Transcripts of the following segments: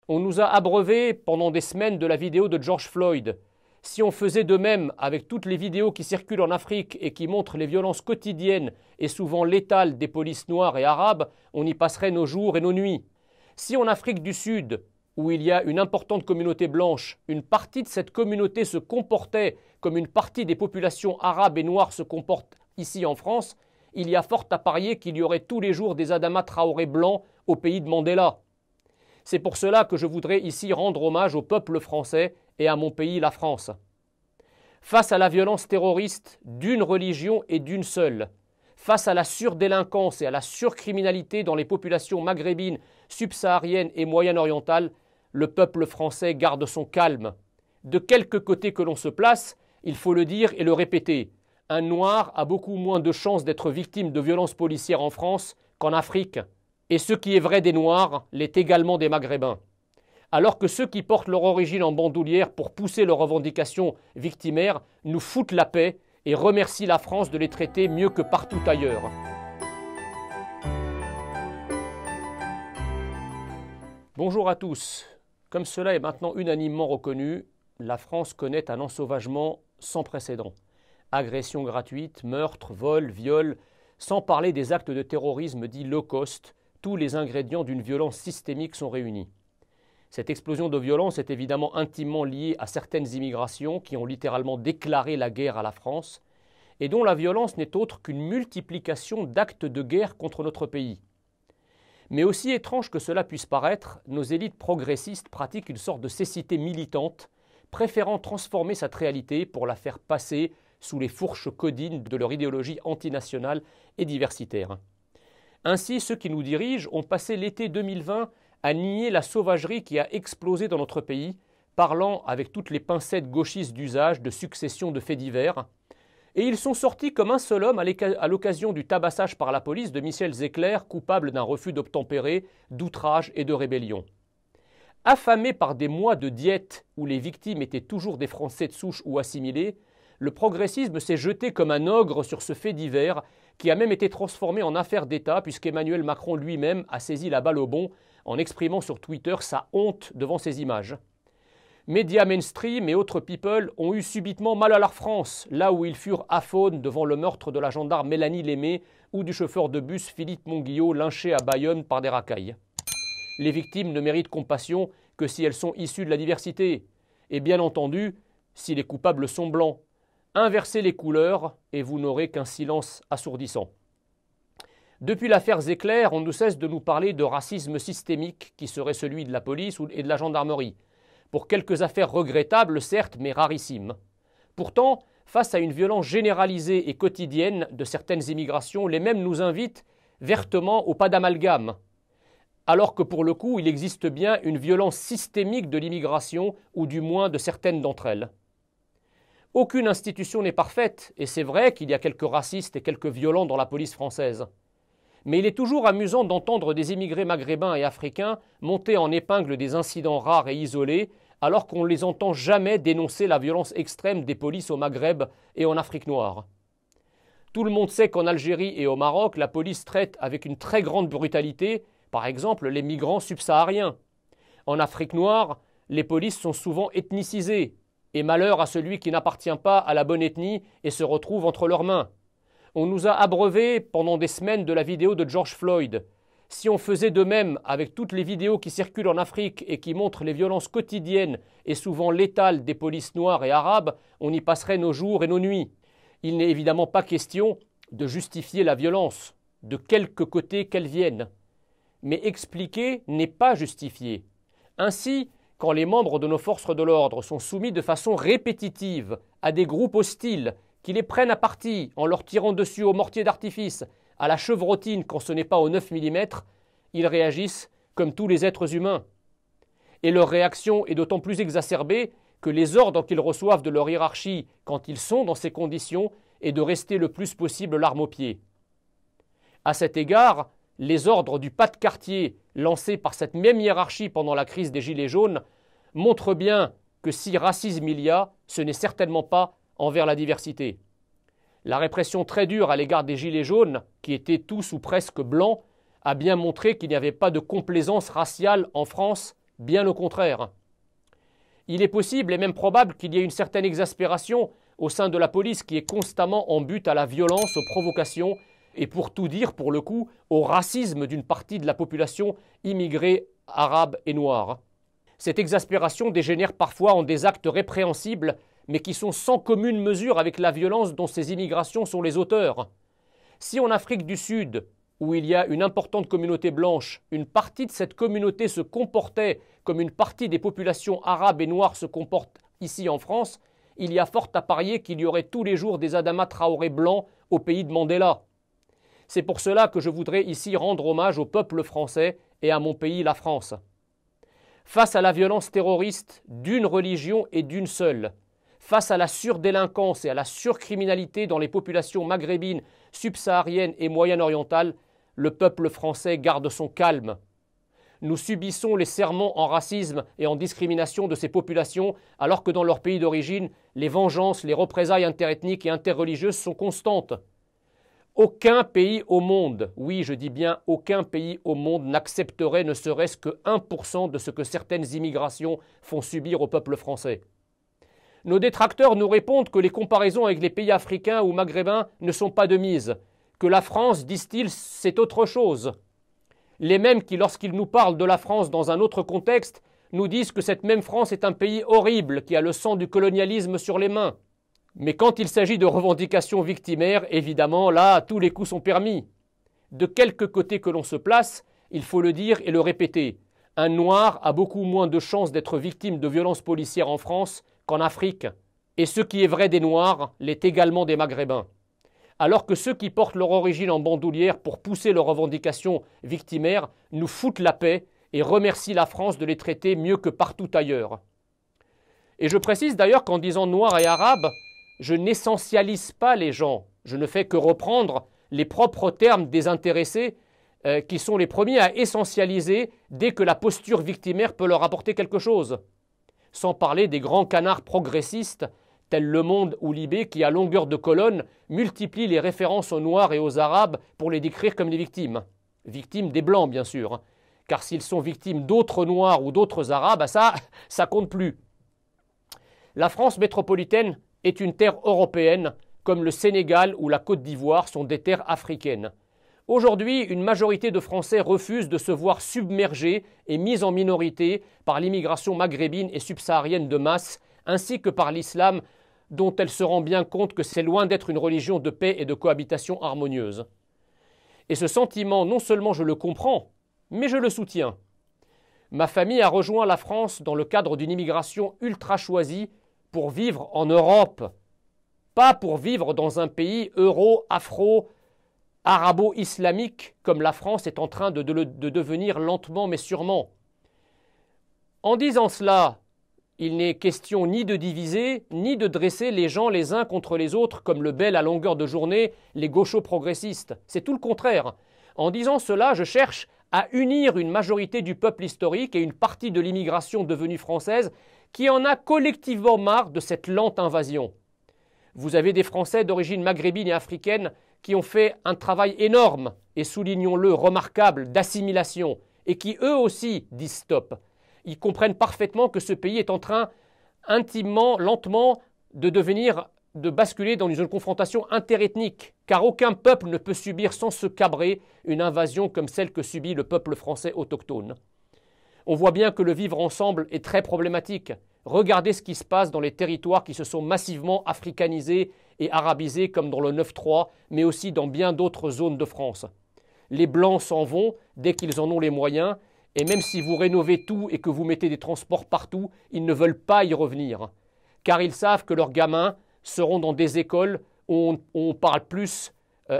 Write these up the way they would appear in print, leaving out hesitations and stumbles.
On nous a abreuvés pendant des semaines de la vidéo de George Floyd. Si on faisait de même avec toutes les vidéos qui circulent en Afrique et qui montrent les violences quotidiennes et souvent létales des polices noires et arabes, on y passerait nos jours et nos nuits. Si en Afrique du Sud, où il y a une importante communauté blanche, une partie de cette communauté se comportait comme une partie des populations arabes et noires se comportent ici en France, il y a fort à parier qu'il y aurait tous les jours des Adama Traoré blancs au pays de Mandela. C'est pour cela que je voudrais ici rendre hommage au peuple français et à mon pays, la France. Face à la violence terroriste d'une religion et d'une seule, face à la surdélinquance et à la surcriminalité dans les populations maghrébines, subsahariennes et moyen-orientales, le peuple français garde son calme. De quelque côté que l'on se place, il faut le dire et le répéter, un noir a beaucoup moins de chances d'être victime de violences policières en France qu'en Afrique. Et ce qui est vrai des Noirs l'est également des Maghrébins. Alors que ceux qui portent leur origine en bandoulière pour pousser leurs revendications victimaires nous foutent la paix et remercient la France de les traiter mieux que partout ailleurs. Bonjour à tous. Comme cela est maintenant unanimement reconnu, la France connaît un ensauvagement sans précédent. Agressions gratuites, meurtres, vols, viols, sans parler des actes de terrorisme dits low cost, tous les ingrédients d'une violence systémique sont réunis. Cette explosion de violence est évidemment intimement liée à certaines immigrations qui ont littéralement déclaré la guerre à la France et dont la violence n'est autre qu'une multiplication d'actes de guerre contre notre pays. Mais aussi étrange que cela puisse paraître, nos élites progressistes pratiquent une sorte de cécité militante, préférant transformer cette réalité pour la faire passer sous les fourches codines de leur idéologie antinationale et diversitaire. Ainsi, ceux qui nous dirigent ont passé l'été 2020 à nier la sauvagerie qui a explosé dans notre pays, parlant avec toutes les pincettes gauchistes d'usage de succession de faits divers. Et ils sont sortis comme un seul homme à l'occasion du tabassage par la police de Michel Zecler, coupable d'un refus d'obtempérer, d'outrage et de rébellion. Affamé par des mois de diète où les victimes étaient toujours des Français de souche ou assimilés, le progressisme s'est jeté comme un ogre sur ce fait divers qui a même été transformé en affaire d'État puisqu'Emmanuel Macron lui-même a saisi la balle au bond en exprimant sur Twitter sa honte devant ces images. Médias mainstream et autres people ont eu subitement mal à la France, là où ils furent aphones devant le meurtre de la gendarme Mélanie Lémé ou du chauffeur de bus Philippe Monguillot lynché à Bayonne par des racailles. Les victimes ne méritent compassion que si elles sont issues de la diversité, et bien entendu, si les coupables sont blancs. Inversez les couleurs et vous n'aurez qu'un silence assourdissant. Depuis l'affaire Zecler, on ne cesse de nous parler de racisme systémique qui serait celui de la police et de la gendarmerie. Pour quelques affaires regrettables, certes, mais rarissimes. Pourtant, face à une violence généralisée et quotidienne de certaines immigrations, les mêmes nous invitent vertement au pas d'amalgame. Alors que pour le coup, il existe bien une violence systémique de l'immigration, ou du moins de certaines d'entre elles. Aucune institution n'est parfaite, et c'est vrai qu'il y a quelques racistes et quelques violents dans la police française. Mais il est toujours amusant d'entendre des immigrés maghrébins et africains monter en épingle des incidents rares et isolés, alors qu'on ne les entend jamais dénoncer la violence extrême des polices au Maghreb et en Afrique noire. Tout le monde sait qu'en Algérie et au Maroc, la police traite avec une très grande brutalité, par exemple les migrants subsahariens. En Afrique noire, les polices sont souvent ethnicisées, et malheur à celui qui n'appartient pas à la bonne ethnie et se retrouve entre leurs mains. On nous a abreuvés pendant des semaines de la vidéo de George Floyd. Si on faisait de même avec toutes les vidéos qui circulent en Afrique et qui montrent les violences quotidiennes et souvent létales des polices noires et arabes, on y passerait nos jours et nos nuits. Il n'est évidemment pas question de justifier la violence, de quelque côté qu'elle vienne. Mais expliquer n'est pas justifier. Ainsi, quand les membres de nos forces de l'ordre sont soumis de façon répétitive à des groupes hostiles qui les prennent à partie en leur tirant dessus au mortier d'artifice, à la chevrotine quand ce n'est pas au 9 mm, ils réagissent comme tous les êtres humains. Et leur réaction est d'autant plus exacerbée que les ordres qu'ils reçoivent de leur hiérarchie quand ils sont dans ces conditions est de rester le plus possible l'arme au pied. À cet égard, les ordres du pas de quartier lancés par cette même hiérarchie pendant la crise des Gilets jaunes montrent bien que si racisme il y a, ce n'est certainement pas envers la diversité. La répression très dure à l'égard des Gilets jaunes, qui étaient tous ou presque blancs, a bien montré qu'il n'y avait pas de complaisance raciale en France bien au contraire. Il est possible et même probable qu'il y ait une certaine exaspération au sein de la police qui est constamment en butte à la violence, aux provocations et pour tout dire, pour le coup, au racisme d'une partie de la population immigrée arabe et noire. Cette exaspération dégénère parfois en des actes répréhensibles, mais qui sont sans commune mesure avec la violence dont ces immigrations sont les auteurs. Si en Afrique du Sud, où il y a une importante communauté blanche, une partie de cette communauté se comportait comme une partie des populations arabes et noires se comportent ici en France, il y a fort à parier qu'il y aurait tous les jours des Adama Traoré blancs au pays de Mandela. C'est pour cela que je voudrais ici rendre hommage au peuple français et à mon pays, la France. Face à la violence terroriste d'une religion et d'une seule, face à la surdélinquance et à la surcriminalité dans les populations maghrébines, subsahariennes et moyen-orientales, le peuple français garde son calme. Nous subissons les sermons en racisme et en discrimination de ces populations, alors que dans leur pays d'origine, les vengeances, les représailles interethniques et interreligieuses sont constantes. Aucun pays au monde, oui je dis bien aucun pays au monde n'accepterait ne serait-ce que 1% de ce que certaines immigrations font subir au peuple français. Nos détracteurs nous répondent que les comparaisons avec les pays africains ou maghrébins ne sont pas de mise, que la France, disent-ils, c'est autre chose. Les mêmes qui, lorsqu'ils nous parlent de la France dans un autre contexte, nous disent que cette même France est un pays horrible, qui a le sang du colonialisme sur les mains. Mais quand il s'agit de revendications victimaires, évidemment, là, tous les coups sont permis. De quelque côté que l'on se place, il faut le dire et le répéter, un noir a beaucoup moins de chances d'être victime de violences policières en France qu'en Afrique. Et ce qui est vrai des Noirs l'est également des Maghrébins. Alors que ceux qui portent leur origine en bandoulière pour pousser leurs revendications victimaires nous foutent la paix et remercient la France de les traiter mieux que partout ailleurs. Et je précise d'ailleurs qu'en disant Noirs et Arabes, je n'essentialise pas les gens. Je ne fais que reprendre les propres termes des intéressés qui sont les premiers à essentialiser dès que la posture victimaire peut leur apporter quelque chose. Sans parler des grands canards progressistes tels Le Monde ou Libé qui, à longueur de colonne, multiplient les références aux Noirs et aux Arabes pour les décrire comme des victimes. Victimes des Blancs, bien sûr. Car s'ils sont victimes d'autres Noirs ou d'autres Arabes, ça compte plus. La France métropolitaine est une terre européenne, comme le Sénégal ou la Côte d'Ivoire sont des terres africaines. Aujourd'hui, une majorité de Français refusent de se voir submergés et mis en minorité par l'immigration maghrébine et subsaharienne de masse, ainsi que par l'islam, dont elle se rend bien compte que c'est loin d'être une religion de paix et de cohabitation harmonieuse. Et ce sentiment, non seulement je le comprends, mais je le soutiens. Ma famille a rejoint la France dans le cadre d'une immigration ultra choisie pour vivre en Europe, pas pour vivre dans un pays arabo-islamique comme la France est en train de devenir lentement mais sûrement. En disant cela, il n'est question ni de diviser, ni de dresser les gens les uns contre les autres comme le bel à longueur de journée les gauchos progressistes. C'est tout le contraire. En disant cela, je cherche à unir une majorité du peuple historique et une partie de l'immigration devenue française qui en a collectivement marre de cette lente invasion. Vous avez des Français d'origine maghrébine et africaine qui ont fait un travail énorme et, soulignons-le, remarquable d'assimilation et qui eux aussi disent stop. Ils comprennent parfaitement que ce pays est en train, intimement, lentement, de basculer dans une confrontation interethnique, car aucun peuple ne peut subir sans se cabrer une invasion comme celle que subit le peuple français autochtone. On voit bien que le vivre ensemble est très problématique. Regardez ce qui se passe dans les territoires qui se sont massivement africanisés et arabisés, comme dans le 9-3, mais aussi dans bien d'autres zones de France. Les Blancs s'en vont dès qu'ils en ont les moyens, et même si vous rénovez tout et que vous mettez des transports partout, ils ne veulent pas y revenir, car ils savent que leurs gamins seront dans des écoles où on parle plus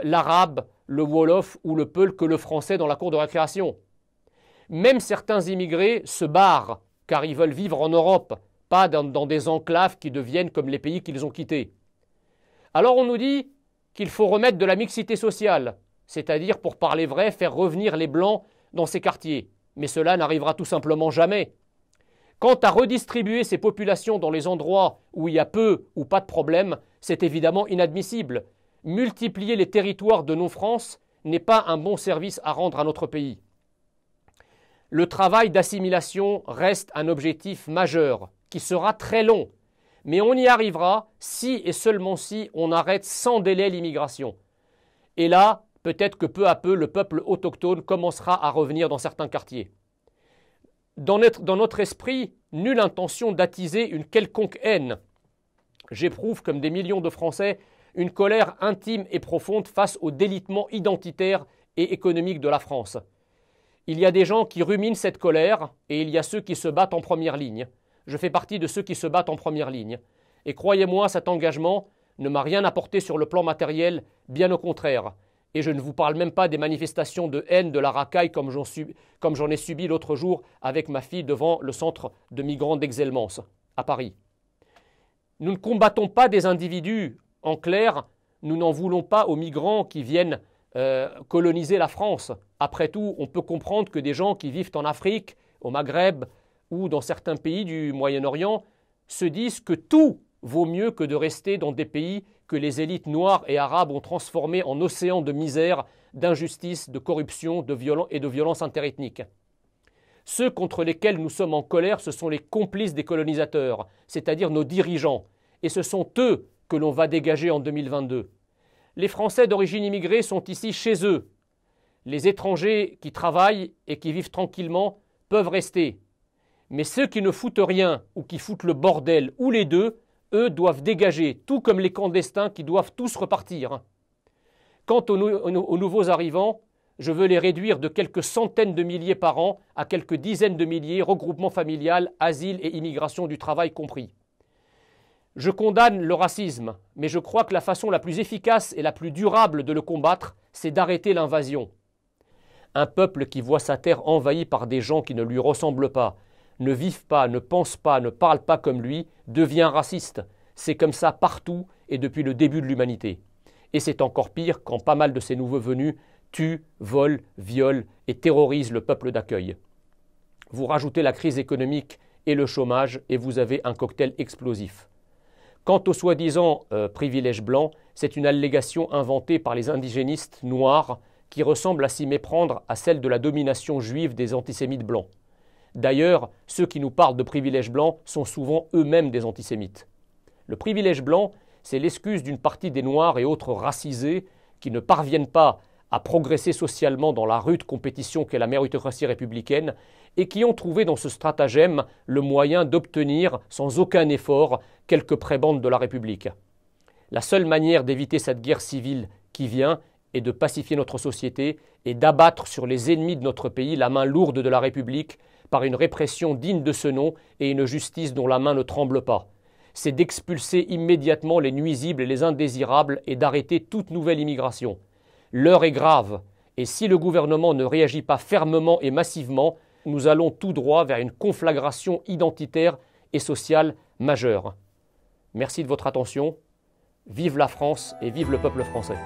l'arabe, le wolof ou le peul que le français dans la cour de récréation. Même certains immigrés se barrent, car ils veulent vivre en Europe, pas dans des enclaves qui deviennent comme les pays qu'ils ont quittés. Alors on nous dit qu'il faut remettre de la mixité sociale, c'est-à-dire, pour parler vrai, faire revenir les Blancs dans ces quartiers. Mais cela n'arrivera tout simplement jamais. Quant à redistribuer ces populations dans les endroits où il y a peu ou pas de problème, c'est évidemment inadmissible. Multiplier les territoires de nos France n'est pas un bon service à rendre à notre pays. Le travail d'assimilation reste un objectif majeur, qui sera très long, mais on y arrivera si et seulement si on arrête sans délai l'immigration. Et là, peut-être que peu à peu, le peuple autochtone commencera à revenir dans certains quartiers. Dans notre esprit, nulle intention d'attiser une quelconque haine. J'éprouve, comme des millions de Français, une colère intime et profonde face au délitement identitaire et économique de la France. Il y a des gens qui ruminent cette colère et il y a ceux qui se battent en première ligne. Je fais partie de ceux qui se battent en première ligne. Et croyez-moi, cet engagement ne m'a rien apporté sur le plan matériel, bien au contraire. Et je ne vous parle même pas des manifestations de haine, de la racaille, comme j'en ai subi l'autre jour avec ma fille devant le centre de migrants d'Exelmans, à Paris. Nous ne combattons pas des individus. En clair, nous n'en voulons pas aux migrants qui viennent coloniser la France. Après tout, on peut comprendre que des gens qui vivent en Afrique, au Maghreb ou dans certains pays du Moyen-Orient se disent que tout vaut mieux que de rester dans des pays que les élites noires et arabes ont transformés en océans de misère, d'injustice, de corruption et de violence interethnique. Ceux contre lesquels nous sommes en colère, ce sont les complices des colonisateurs, c'est-à-dire nos dirigeants, et ce sont eux que l'on va dégager en 2022. Les Français d'origine immigrée sont ici chez eux. Les étrangers qui travaillent et qui vivent tranquillement peuvent rester. Mais ceux qui ne foutent rien ou qui foutent le bordel ou les deux, eux doivent dégager, tout comme les clandestins qui doivent tous repartir. Quant aux nouveaux arrivants, je veux les réduire de quelques centaines de milliers par an à quelques dizaines de milliers, regroupement familial, asile et immigration du travail compris. Je condamne le racisme, mais je crois que la façon la plus efficace et la plus durable de le combattre, c'est d'arrêter l'invasion. Un peuple qui voit sa terre envahie par des gens qui ne lui ressemblent pas, ne vivent pas, ne pensent pas, ne parlent pas comme lui, devient raciste. C'est comme ça partout et depuis le début de l'humanité. Et c'est encore pire quand pas mal de ces nouveaux venus tuent, volent, violent et terrorisent le peuple d'accueil. Vous rajoutez la crise économique et le chômage et vous avez un cocktail explosif. Quant au soi-disant privilège blanc, c'est une allégation inventée par les indigénistes noirs qui ressemble à s'y méprendre à celle de la domination juive des antisémites blancs. D'ailleurs, ceux qui nous parlent de privilège blanc sont souvent eux-mêmes des antisémites. Le privilège blanc, c'est l'excuse d'une partie des Noirs et autres racisés qui ne parviennent pas à progresser socialement dans la rude compétition qu'est la méritocratie républicaine et qui ont trouvé dans ce stratagème le moyen d'obtenir, sans aucun effort, quelques prébendes de la République. La seule manière d'éviter cette guerre civile qui vient est de pacifier notre société et d'abattre sur les ennemis de notre pays la main lourde de la République par une répression digne de ce nom et une justice dont la main ne tremble pas. C'est d'expulser immédiatement les nuisibles et les indésirables et d'arrêter toute nouvelle immigration. L'heure est grave, et si le gouvernement ne réagit pas fermement et massivement, nous allons tout droit vers une conflagration identitaire et sociale majeure. Merci de votre attention. Vive la France et vive le peuple français.